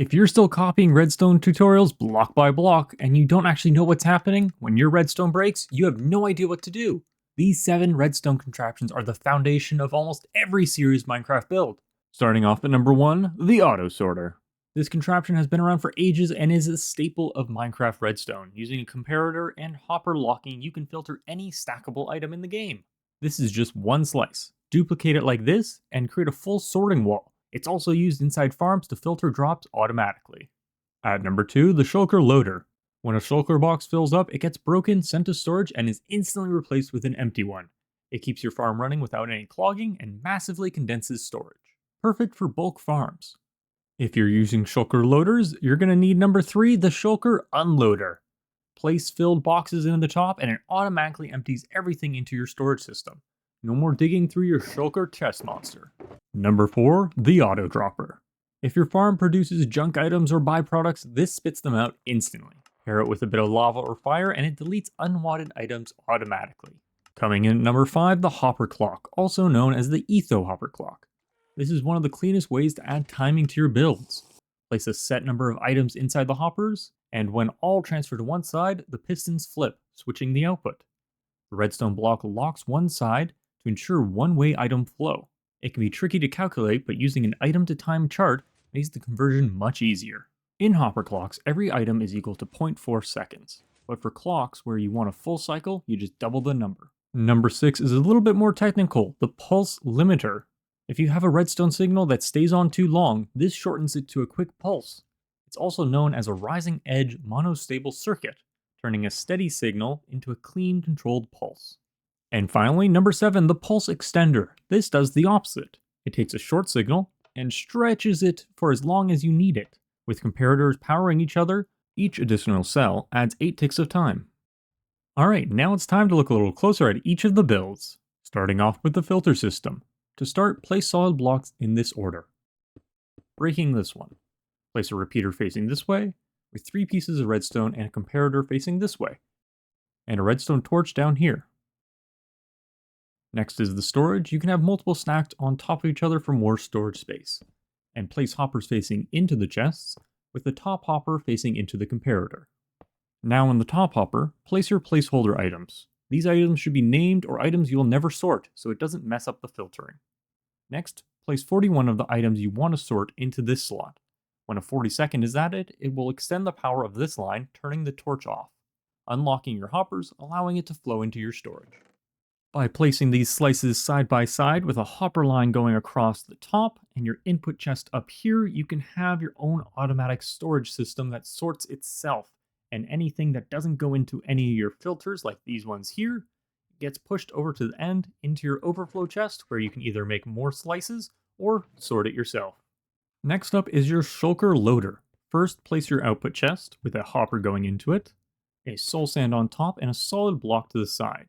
If you're still copying Redstone tutorials block by block and you don't actually know what's happening, when your Redstone breaks, you have no idea what to do. These 7 Redstone contraptions are the foundation of almost every series Minecraft build. Starting off at number 1, the Auto Sorter. This contraption has been around for ages and is a staple of Minecraft Redstone. Using a comparator and hopper locking, you can filter any stackable item in the game. This is just one slice. Duplicate it like this and create a full sorting wall. It's also used inside farms to filter drops automatically. At number 2, the Shulker Loader. When a shulker box fills up, it gets broken, sent to storage, and is instantly replaced with an empty one. It keeps your farm running without any clogging and massively condenses storage. Perfect for bulk farms. If you're using shulker loaders, you're going to need number 3, the Shulker Unloader. Place filled boxes into the top and it automatically empties everything into your storage system. No more digging through your shulker chest monster. Number 4, the Auto Dropper. If your farm produces junk items or byproducts, this spits them out instantly. Pair it with a bit of lava or fire and it deletes unwanted items automatically. Coming in at number 5, the Hopper Clock, also known as the Etho Hopper Clock. This is one of the cleanest ways to add timing to your builds. Place a set number of items inside the hoppers, and when all transfer to one side, the pistons flip, switching the output. The redstone block locks one side to ensure one-way item flow. It can be tricky to calculate, but using an item to time chart makes the conversion much easier. In hopper clocks, every item is equal to 0.4 seconds, but for clocks where you want a full cycle, you just double the number. Number 6 is a little bit more technical, the pulse limiter. If you have a redstone signal that stays on too long, this shortens it to a quick pulse. It's also known as a rising edge monostable circuit, turning a steady signal into a clean, controlled pulse. And finally, number 7, the pulse extender. This does the opposite. It takes a short signal and stretches it for as long as you need it. With comparators powering each other, each additional cell adds 8 ticks of time. Alright, now it's time to look a little closer at each of the builds. Starting off with the filter system. To start, place solid blocks in this order. Breaking this one. Place a repeater facing this way, with 3 pieces of redstone and a comparator facing this way, and a redstone torch down here. Next is the storage. You can have multiple stacked on top of each other for more storage space. And place hoppers facing into the chests, with the top hopper facing into the comparator. Now in the top hopper, place your placeholder items. These items should be named or items you will never sort, so it doesn't mess up the filtering. Next, place 41 of the items you want to sort into this slot. When a 42nd is added, it will extend the power of this line, turning the torch off, unlocking your hoppers, allowing it to flow into your storage. By placing these slices side by side with a hopper line going across the top and your input chest up here, you can have your own automatic storage system that sorts itself, and anything that doesn't go into any of your filters, like these ones here, gets pushed over to the end into your overflow chest where you can either make more slices or sort it yourself. Next up is your Shulker Loader. First, place your output chest with a hopper going into it, a soul sand on top, and a solid block to the side.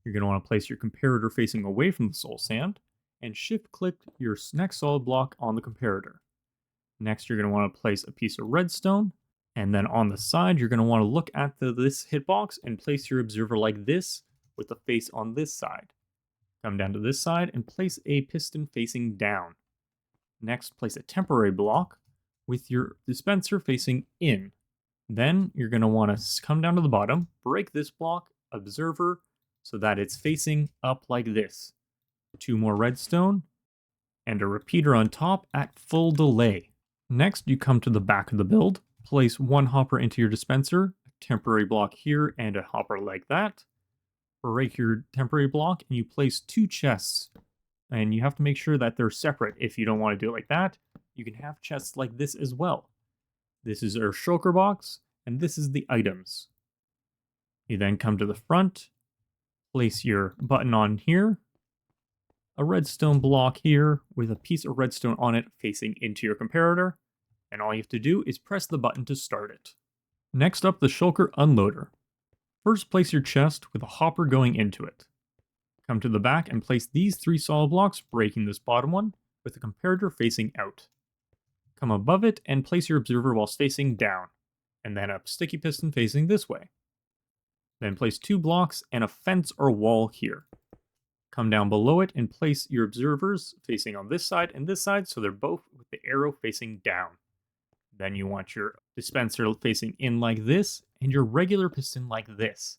You're going to want to place your comparator facing away from the soul sand, and shift-click your next solid block on the comparator. Next, you're going to want to place a piece of redstone, and then on the side, you're going to want to look at this hitbox and place your observer like this, with the face on this side. Come down to this side and place a piston facing down. Next, place a temporary block with your dispenser facing in. Then you're going to want to come down to the bottom, break this block, observer, so that it's facing up like this. 2 more redstone, and a repeater on top at full delay. Next, you come to the back of the build, place 1 hopper into your dispenser, a temporary block here, and a hopper like that. Break your temporary block, and you place 2 chests. And you have to make sure that they're separate. If you don't want to do it like that, you can have chests like this as well. This is our shulker box, and this is the items. You then come to the front, place your button on here, a redstone block here with a piece of redstone on it facing into your comparator, and all you have to do is press the button to start it. Next up, the Shulker Unloader. First, place your chest with a hopper going into it. Come to the back and place these 3 solid blocks, breaking this bottom one, with the comparator facing out. Come above it and place your observer whilst facing down, and then a sticky piston facing this way. Then place 2 blocks and a fence or wall here. Come down below it and place your observers facing on this side and this side so they're both with the arrow facing down. Then you want your dispenser facing in like this, and your regular piston like this.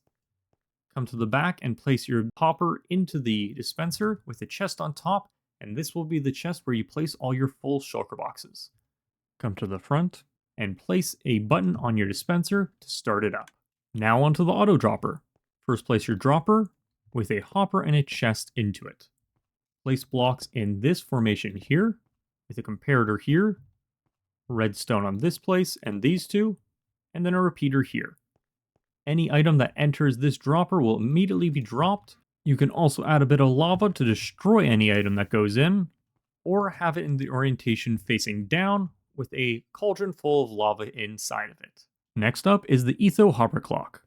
Come to the back and place your hopper into the dispenser with a chest on top, and this will be the chest where you place all your full shulker boxes. Come to the front and place a button on your dispenser to start it up. Now onto the auto dropper. First place your dropper with a hopper and a chest into it. Place blocks in this formation here, with a comparator here, redstone on this place and these two, and then a repeater here. Any item that enters this dropper will immediately be dropped. You can also add a bit of lava to destroy any item that goes in, or have it in the orientation facing down with a cauldron full of lava inside of it. Next up is the Etho hopper clock.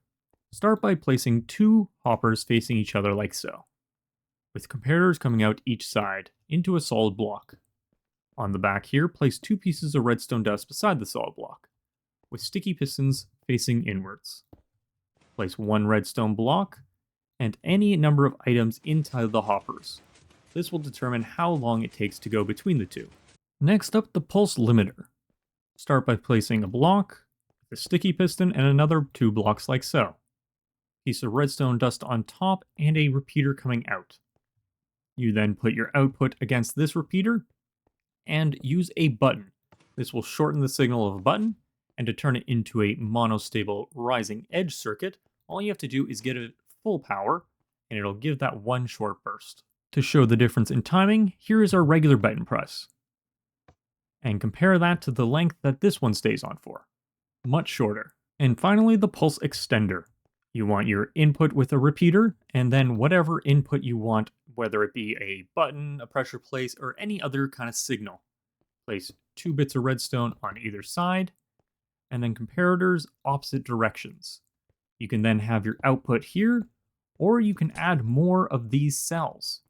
Start by placing 2 hoppers facing each other like so, with comparators coming out each side into a solid block. On the back here, place 2 pieces of redstone dust beside the solid block, with sticky pistons facing inwards. Place 1 redstone block and any number of items inside the hoppers. This will determine how long it takes to go between the two. Next up, the pulse limiter. Start by placing a block, a sticky piston, and another 2 blocks like so. Piece of redstone dust on top and a repeater coming out. You then put your output against this repeater and use a button. This will shorten the signal of a button, and to turn it into a monostable rising edge circuit, all you have to do is get it full power, and it'll give that one short burst. To show the difference in timing, here is our regular button press. And compare that to the length that this one stays on for. Much shorter. And finally, the pulse extender. You want your input with a repeater, and then whatever input you want, whether it be a button, a pressure place, or any other kind of signal. Place 2 bits of redstone on either side, and then comparators opposite directions. You can then have your output here, or you can add more of these cells.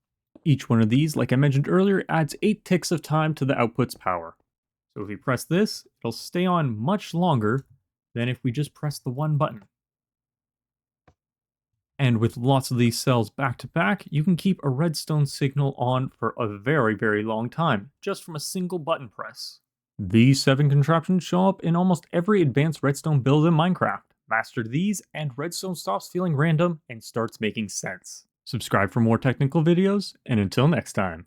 Each one of these, like I mentioned earlier, adds 8 ticks of time to the output's power. So if we press this, it'll stay on much longer than if we just press the one button. And with lots of these cells back to back, you can keep a redstone signal on for a very, very long time, just from a single button press. These 7 contraptions show up in almost every advanced redstone build in Minecraft. Master these, and redstone stops feeling random and starts making sense. Subscribe for more technical videos, and until next time.